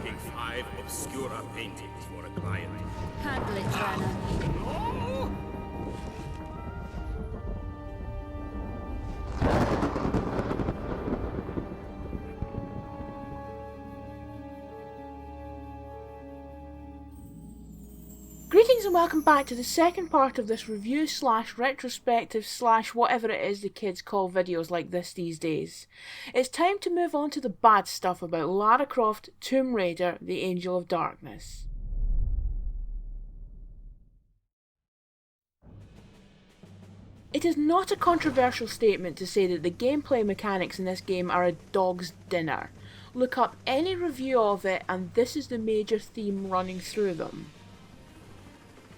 making 5 Obscura paintings for a client. Handle it, Turner. Greetings and welcome back to the second part of this review / retrospective / whatever it is the kids call videos like this these days. It's time to move on to the bad stuff about Lara Croft, Tomb Raider, The Angel of Darkness. It is not a controversial statement to say that the gameplay mechanics in this game are a dog's dinner. Look up any review of it and this is the major theme running through them.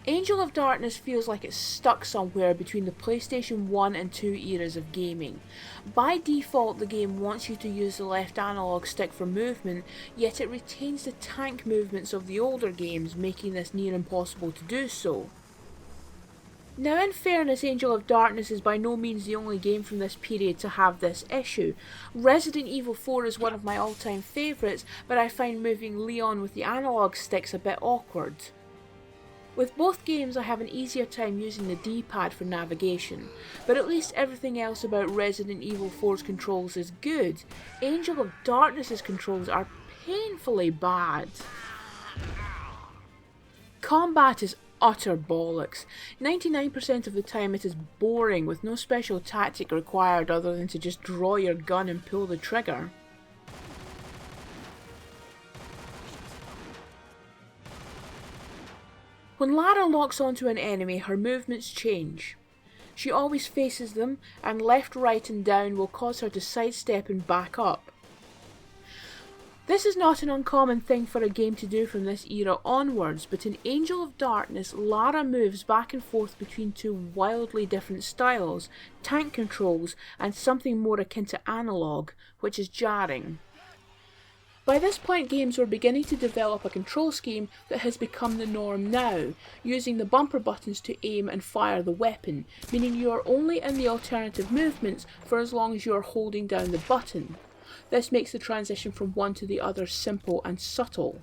Angel of Darkness feels like it's stuck somewhere between the PlayStation 1 and 2 eras of gaming. By default, the game wants you to use the left analog stick for movement, yet it retains the tank movements of the older games, making this near impossible to do so. Now, in fairness, Angel of Darkness is by no means the only game from this period to have this issue. Resident Evil 4 is one of my all-time favourites, but I find moving Leon with the analog sticks a bit awkward. With both games I have an easier time using the D-pad for navigation, but at least everything else about Resident Evil 4's controls is good. Angel of Darkness's controls are painfully bad. Combat is utter bollocks. 99% of the time it is boring with no special tactic required other than to just draw your gun and pull the trigger. When Lara locks onto an enemy, her movements change. She always faces them, and left, right and down will cause her to sidestep and back up. This is not an uncommon thing for a game to do from this era onwards, but in Angel of Darkness, Lara moves back and forth between two wildly different styles, tank controls and something more akin to analog, which is jarring. By this point, games were beginning to develop a control scheme that has become the norm now, using the bumper buttons to aim and fire the weapon, meaning you are only in the alternative movements for as long as you are holding down the button. This makes the transition from one to the other simple and subtle.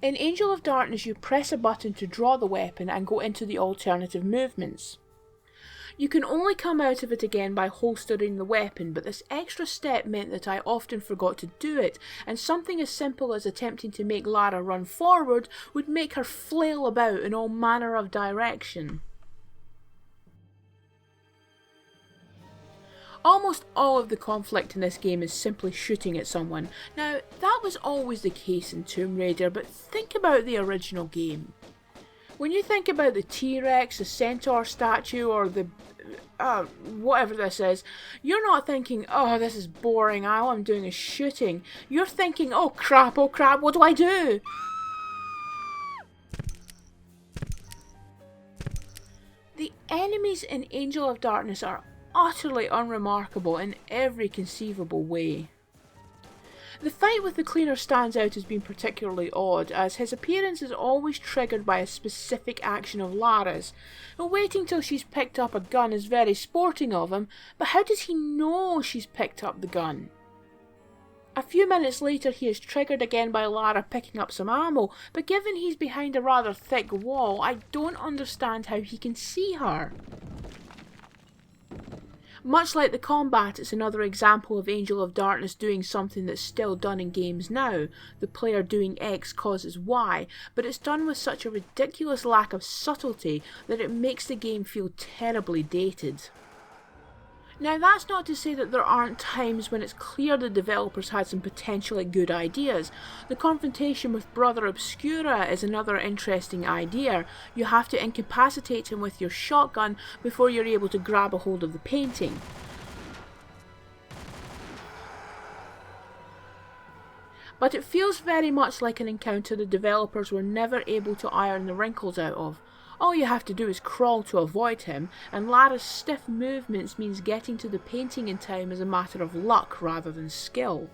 In Angel of Darkness, you press a button to draw the weapon and go into the alternative movements. You can only come out of it again by holstering the weapon, but this extra step meant that I often forgot to do it, and something as simple as attempting to make Lara run forward would make her flail about in all manner of direction. Almost all of the conflict in this game is simply shooting at someone. Now, that was always the case in Tomb Raider, but think about the original game. When you think about the T-Rex, the Centaur statue, or the whatever this is, you're not thinking, oh, this is boring, all I'm doing is shooting. You're thinking, oh crap, what do I do? The enemies in Angel of Darkness are utterly unremarkable in every conceivable way. The fight with the cleaner stands out as being particularly odd, as his appearance is always triggered by a specific action of Lara's. And waiting till she's picked up a gun is very sporting of him, but how does he know she's picked up the gun? A few minutes later he is triggered again by Lara picking up some ammo, but given he's behind a rather thick wall, I don't understand how he can see her. Much like the combat, it's another example of Angel of Darkness doing something that's still done in games now. The player doing X causes Y, but it's done with such a ridiculous lack of subtlety that it makes the game feel terribly dated. Now, that's not to say that there aren't times when it's clear the developers had some potentially good ideas. The confrontation with Brother Obscura is another interesting idea. You have to incapacitate him with your shotgun before you're able to grab a hold of the painting. But it feels very much like an encounter the developers were never able to iron the wrinkles out of. All you have to do is crawl to avoid him, and Lara's stiff movements means getting to the painting in time is a matter of luck rather than skill.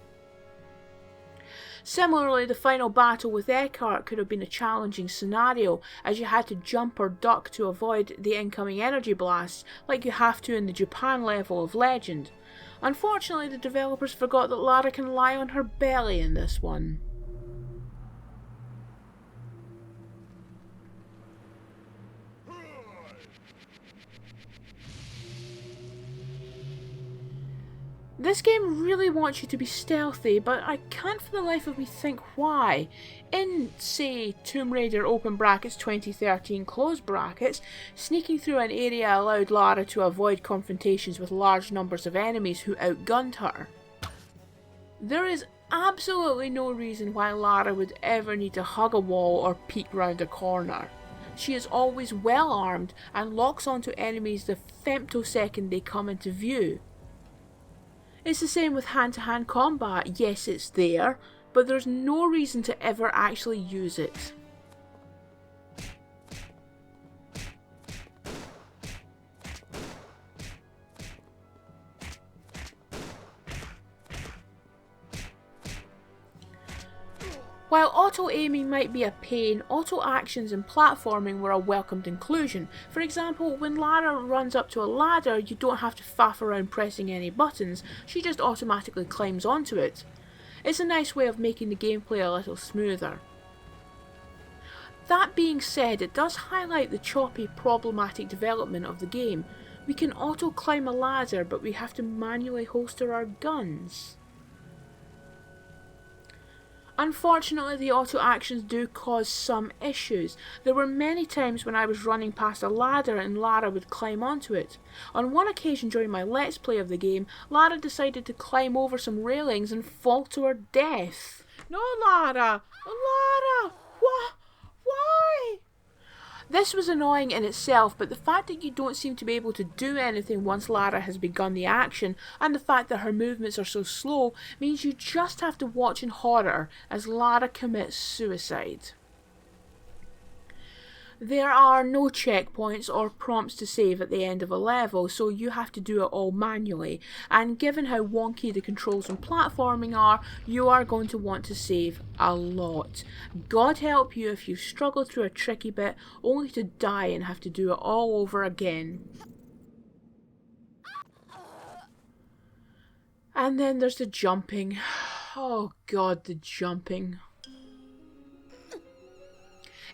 Similarly, the final battle with Eckhart could have been a challenging scenario, as you had to jump or duck to avoid the incoming energy blasts, like you have to in the Japan level of Legend. Unfortunately, the developers forgot that Lara can lie on her belly in this one. This game really wants you to be stealthy, but I can't for the life of me think why. In, say, Tomb Raider open brackets 2013 close brackets, sneaking through an area allowed Lara to avoid confrontations with large numbers of enemies who outgunned her. There is absolutely no reason why Lara would ever need to hug a wall or peek round a corner. She is always well armed and locks onto enemies the femtosecond they come into view. It's the same with hand-to-hand combat. Yes, it's there, but there's no reason to ever actually use it. While auto-aiming might be a pain, auto-actions and platforming were a welcomed inclusion. For example, when Lara runs up to a ladder, you don't have to faff around pressing any buttons, she just automatically climbs onto it. It's a nice way of making the gameplay a little smoother. That being said, it does highlight the choppy, problematic development of the game. We can auto-climb a ladder, but we have to manually holster our guns. Unfortunately, the auto actions do cause some issues. There were many times when I was running past a ladder and Lara would climb onto it. On one occasion during my Let's Play of the game, Lara decided to climb over some railings and fall to her death. No, Lara! Lara! Why? This was annoying in itself, but the fact that you don't seem to be able to do anything once Lara has begun the action, and the fact that her movements are so slow, means you just have to watch in horror as Lara commits suicide. There are no checkpoints or prompts to save at the end of a level, so you have to do it all manually, and given how wonky the controls and platforming are, you are going to want to save a lot. God help you if you struggle through a tricky bit only to die and have to do it all over again. And then there's the jumping. Oh God, the jumping.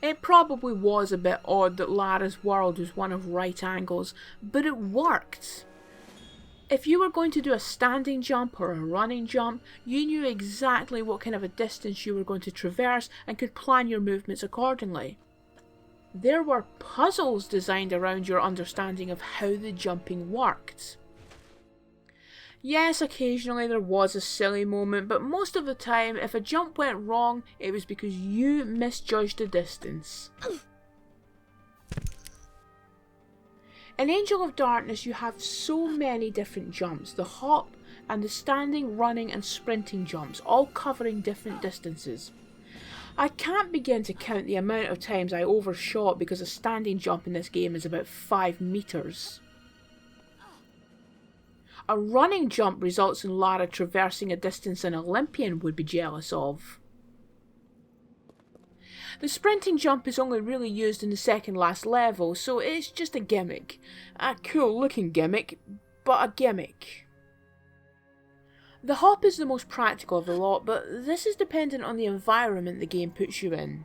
It probably was a bit odd that Lara's world was one of right angles, but it worked. If you were going to do a standing jump or a running jump, you knew exactly what kind of a distance you were going to traverse and could plan your movements accordingly. There were puzzles designed around your understanding of how the jumping worked. Yes, occasionally there was a silly moment, but most of the time, if a jump went wrong, it was because you misjudged the distance. In Angel of Darkness, you have so many different jumps, the hop and the standing, running and sprinting jumps, all covering different distances. I can't begin to count the amount of times I overshot because a standing jump in this game is about 5 meters. A running jump results in Lara traversing a distance an Olympian would be jealous of. The sprinting jump is only really used in the second last level, so it's just a gimmick. A cool looking gimmick, but a gimmick. The hop is the most practical of the lot, but this is dependent on the environment the game puts you in.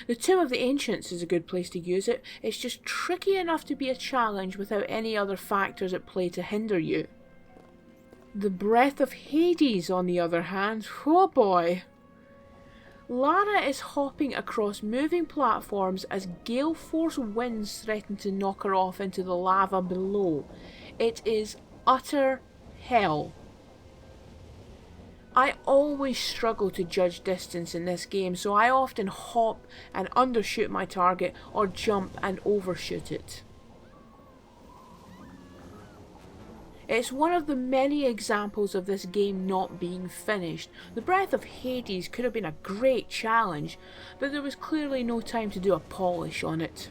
The Tomb of the Ancients is a good place to use it, it's just tricky enough to be a challenge without any other factors at play to hinder you. The Breath of Hades, on the other hand, oh boy! Lara is hopping across moving platforms as gale force winds threaten to knock her off into the lava below. It is utter hell. I always struggle to judge distance in this game, so I often hop and undershoot my target or jump and overshoot it. It's one of the many examples of this game not being finished. The Breath of Hades could have been a great challenge, but there was clearly no time to do a polish on it.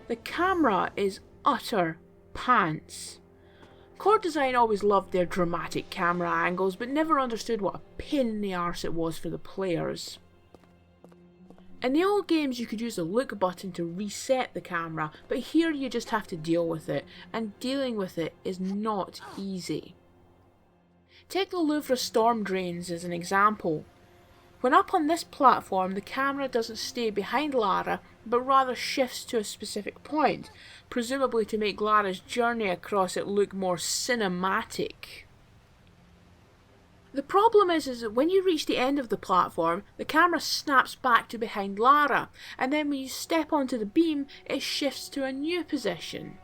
The camera is utter pants. Core Design always loved their dramatic camera angles, but never understood what a pain in the arse it was for the players. In the old games you could use the look button to reset the camera, but here you just have to deal with it, and dealing with it is not easy. Take the Louvre storm drains as an example. When up on this platform, the camera doesn't stay behind Lara, but rather shifts to a specific point, presumably to make Lara's journey across it look more cinematic. The problem is that when you reach the end of the platform, the camera snaps back to behind Lara, and then when you step onto the beam, it shifts to a new position.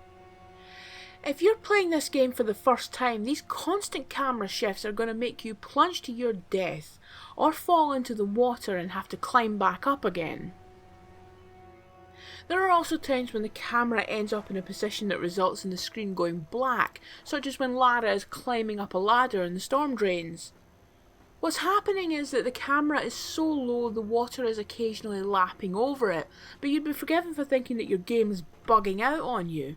If you're playing this game for the first time, these constant camera shifts are going to make you plunge to your death, or fall into the water and have to climb back up again. There are also times when the camera ends up in a position that results in the screen going black, such as when Lara is climbing up a ladder in the storm drains. What's happening is that the camera is so low the water is occasionally lapping over it, but you'd be forgiven for thinking that your game is bugging out on you.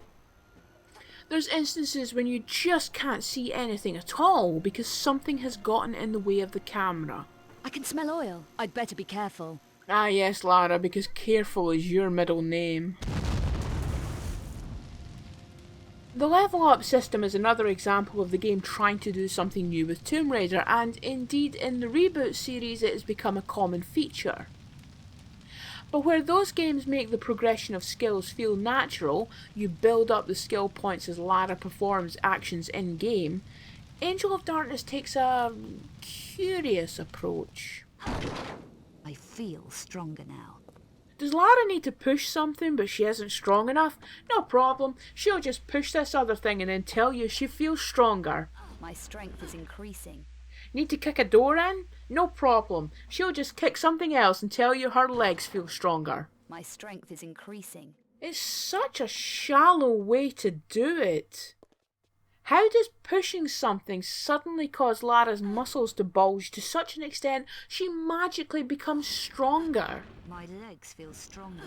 There's instances when you just can't see anything at all because something has gotten in the way of the camera. I can smell oil. I'd better be careful. Ah yes, Lara, because careful is your middle name. The level up system is another example of the game trying to do something new with Tomb Raider, and indeed in the reboot series it has become a common feature. But where those games make the progression of skills feel natural, you build up the skill points as Lara performs actions in-game, Angel of Darkness takes a curious approach. I feel stronger now. Does Lara need to push something but she isn't strong enough? No problem, she'll just push this other thing and then tell you she feels stronger. My strength is increasing. Need to kick a door in? No problem, she'll just kick something else and tell you her legs feel stronger. My strength is increasing. It's such a shallow way to do it. How does pushing something suddenly cause Lara's muscles to bulge to such an extent she magically becomes stronger? My legs feel stronger.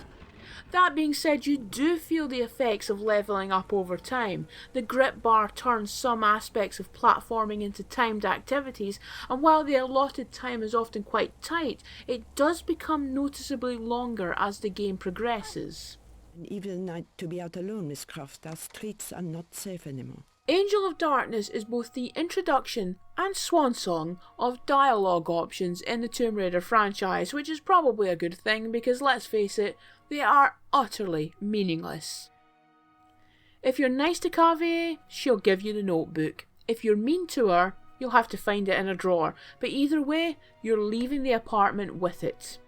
That being said, you do feel the effects of levelling up over time. The grip bar turns some aspects of platforming into timed activities, and while the allotted time is often quite tight, it does become noticeably longer as the game progresses. An evil night to be out alone, Miss Croft. Our streets are not safe anymore. Angel of Darkness is both the introduction and swan song of dialogue options in the Tomb Raider franchise, which is probably a good thing because, let's face it, they are utterly meaningless. If you're nice to Kaveh, she'll give you the notebook. If you're mean to her, you'll have to find it in a drawer, but either way, you're leaving the apartment with it.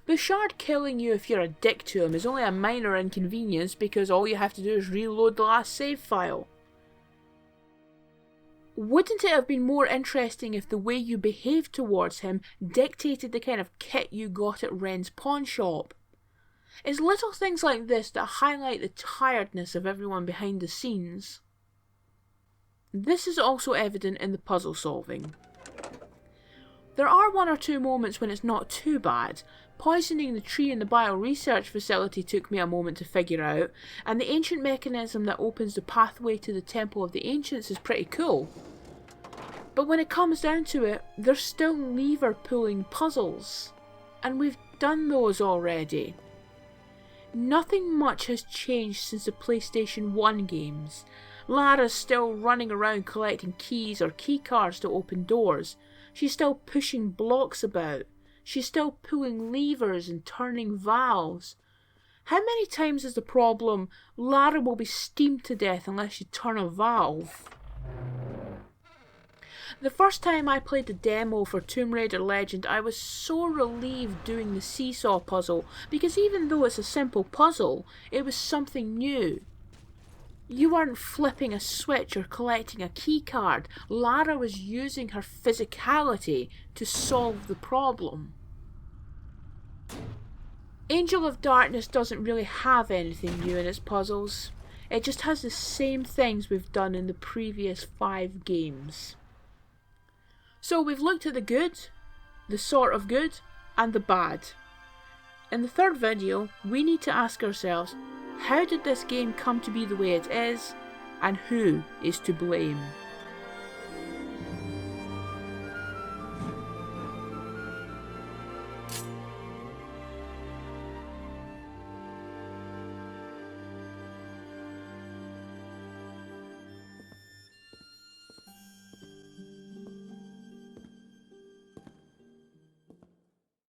Bouchard killing you if you're a dick to him is only a minor inconvenience because all you have to do is reload the last save file. Wouldn't it have been more interesting if the way you behaved towards him dictated the kind of kit you got at Ren's pawn shop? It's little things like this that highlight the tiredness of everyone behind the scenes. This is also evident in the puzzle solving. There are one or two moments when it's not too bad. Poisoning the tree in the bioresearch facility took me a moment to figure out, and the ancient mechanism that opens the pathway to the Temple of the Ancients is pretty cool. But when it comes down to it, they're still lever pulling puzzles, and we've done those already. Nothing much has changed since the PlayStation 1 games. Lara's still running around collecting keys or keycards to open doors. She's still pushing blocks about. She's still pulling levers and turning valves. How many times is the problem, Lara will be steamed to death unless you turn a valve? The first time I played the demo for Tomb Raider Legend, I was so relieved doing the seesaw puzzle, because even though it's a simple puzzle, it was something new. You weren't flipping a switch or collecting a keycard. Lara was using her physicality to solve the problem. Angel of Darkness doesn't really have anything new in its puzzles. It just has the same things we've done in the previous 5 games. So we've looked at the good, the sort of good, and the bad. In the third video, we need to ask ourselves, how did this game come to be the way it is, and who is to blame?